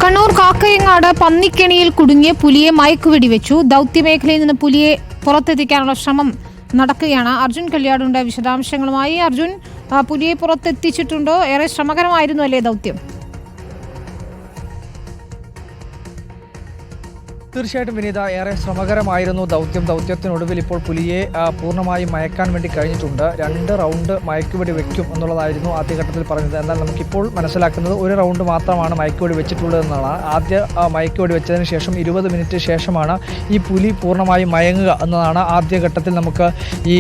കണ്ണൂർ കാക്കയങ്ങാട് പന്നിക്കെണിയിൽ കുടുങ്ങിയ പുലിയെ മയക്കുവെടിവെച്ചു. ദൗത്യമേഖലയിൽ നിന്ന് പുലിയെ പുറത്തെത്തിക്കാനുള്ള ശ്രമം നടക്കുകയാണ്. അർജുൻ കല്യാടുണ്ട് വിശദാംശങ്ങളുമായി. അർജുൻ, പുലിയെ പുറത്തെത്തിച്ചിട്ടുണ്ടോ? ഏറെ ശ്രമകരമായിരുന്നു അല്ലേ ദൗത്യം? തീർച്ചയായിട്ടും വിനീത, ഏറെ ശ്രമകരമായിരുന്നു ദൗത്യത്തിനൊടുവിൽ ഇപ്പോൾ പുലിയെ പൂർണ്ണമായും മയക്കാൻ വേണ്ടി കഴിഞ്ഞിട്ടുണ്ട്. 2 റൗണ്ട് മയക്കുവെടി വെക്കും എന്നുള്ളതായിരുന്നു ആദ്യഘട്ടത്തിൽ പറഞ്ഞത്. എന്നാൽ നമുക്കിപ്പോൾ മനസ്സിലാക്കുന്നത് 1 റൗണ്ട് മാത്രമാണ് മയക്കുവെടി വെച്ചിട്ടുള്ളതെന്നാണ്. ആദ്യ മയക്കുവെടി വെച്ചതിന് ശേഷം 20 മിനിറ്റ് ശേഷമാണ് ഈ പുലി പൂർണ്ണമായും മയങ്ങുക എന്നതാണ് ആദ്യഘട്ടത്തിൽ നമുക്ക് ഈ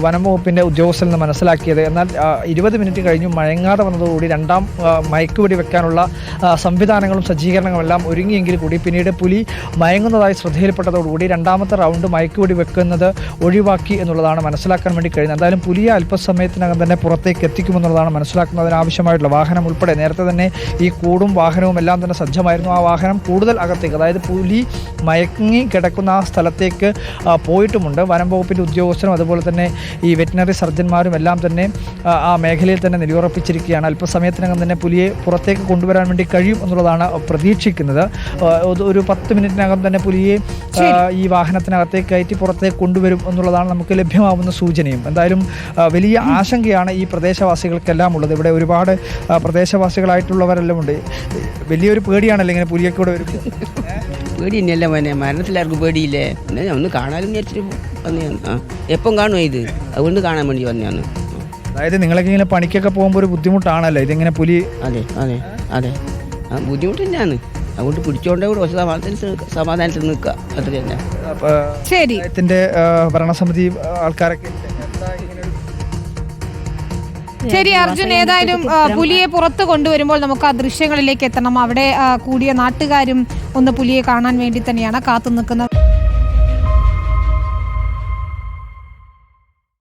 വനം വകുപ്പിൻ്റെ ഉദ്യോഗസ്ഥരിൽ നിന്ന് മനസ്സിലാക്കിയത്. എന്നാൽ 20 മിനിറ്റ് കഴിഞ്ഞു മയങ്ങാതെ വന്നതോടുകൂടി രണ്ടാം മയക്കുവെടി വെക്കാനുള്ള സംവിധാനങ്ങളും സജ്ജീകരണങ്ങളും എല്ലാം ഒരുങ്ങിയെങ്കിൽ കൂടി പിന്നീട് പുലി മയങ്ങുന്നതായി ശ്രദ്ധയിൽപ്പെട്ടതോടുകൂടി രണ്ടാമത്തെ റൗണ്ട് മയക്കുവെടി വെക്കുന്നത് ഒഴിവാക്കി എന്നുള്ളതാണ് മനസ്സിലാക്കാൻ വേണ്ടി കഴിയുന്നത്. എന്തായാലും പുലിയെ അല്പസമയത്തിനകം തന്നെ പുറത്തേക്ക് എത്തിക്കുമെന്നുള്ളതാണ് മനസ്സിലാക്കുന്നതിനാവശ്യമായിട്ടുള്ള വാഹനം ഉൾപ്പെടെ നേരത്തെ തന്നെ ഈ കൂടും വാഹനവും എല്ലാം തന്നെ സജ്ജമായിരുന്നു. ആ വാഹനം കൂടുതൽ അകത്തേക്ക്, അതായത് പുലി മയങ്ങി കിടക്കുന്ന ആ സ്ഥലത്തേക്ക് പോയിട്ടുമുണ്ട്. വനം വകുപ്പിൻ്റെ ഉദ്യോഗസ്ഥരും അതുപോലെ തന്നെ ഈ വെറ്റിനറി സർജന്മാരും എല്ലാം തന്നെ ആ മേഖലയിൽ തന്നെ നിലയുറപ്പിച്ചിരിക്കുകയാണ്. അല്പസമയത്തിനകം തന്നെ പുലിയെ പുറത്തേക്ക് കൊണ്ടുവരാൻ വേണ്ടി കഴിയും എന്നുള്ളതാണ് പ്രതീക്ഷിക്കുന്നത്. ഒരു 10 മിനിറ്റിനകം തന്നെ പുലിയെ ഈ വാഹനത്തിനകത്തേക്ക് കയറ്റി പുറത്തേക്ക് കൊണ്ടുവരും എന്നുള്ളതാണ് നമുക്ക് ലഭ്യമാവുന്ന സൂചനയും. എന്തായാലും വലിയ ആശങ്കയാണ് ഈ പ്രദേശവാസികൾക്കെല്ലാം ഉള്ളത്. ഇവിടെ ഒരുപാട് പ്രദേശവാസികളായിട്ടുള്ളവരെല്ലാം ഉണ്ട്. വലിയൊരു പേടിയാണല്ലോ ഇങ്ങനെ പുലിയൊക്കെ കൂടെ വരും. പേടി തന്നെയല്ല മോനെ, മരണത്തിലാർക്കും പേടിയില്ലേ? പിന്നെ ഒന്ന് കാണാനും വിചാരിച്ചിട്ട് വന്നതാണ്. എപ്പം കാണുമോ ഇത്? അതുകൊണ്ട് കാണാൻ വേണ്ടി വന്നതാണ്. അതായത് നിങ്ങളൊക്കെ ഇങ്ങനെ പണിക്കൊക്കെ പോകുമ്പോൾ ഒരു ബുദ്ധിമുട്ടാണല്ലോ ഇതിങ്ങനെ പുലി? അതെ അതെ അതെ, ബുദ്ധിമുട്ട് തന്നെയാണ്. അതുകൊണ്ട് പിടിച്ചോണ്ടേ കൂടെ സമാധാനത്തിൽ നിൽക്കുക, അത്ര തന്നെ. ശരി, ഭരണസമിതി ആൾക്കാരൊക്കെ ശരി അർജുൻ, ഏതായാലും പുലിയെ പുറത്ത് കൊണ്ടുവരുമ്പോൾ നമുക്ക് ആ ദൃശ്യങ്ങളിലേക്ക് എത്തണം. അവിടെ കൂടിയ നാട്ടുകാരും ഒന്ന് പുലിയെ കാണാൻ വേണ്ടി തന്നെയാണ് കാത്തു നിൽക്കുന്നത്.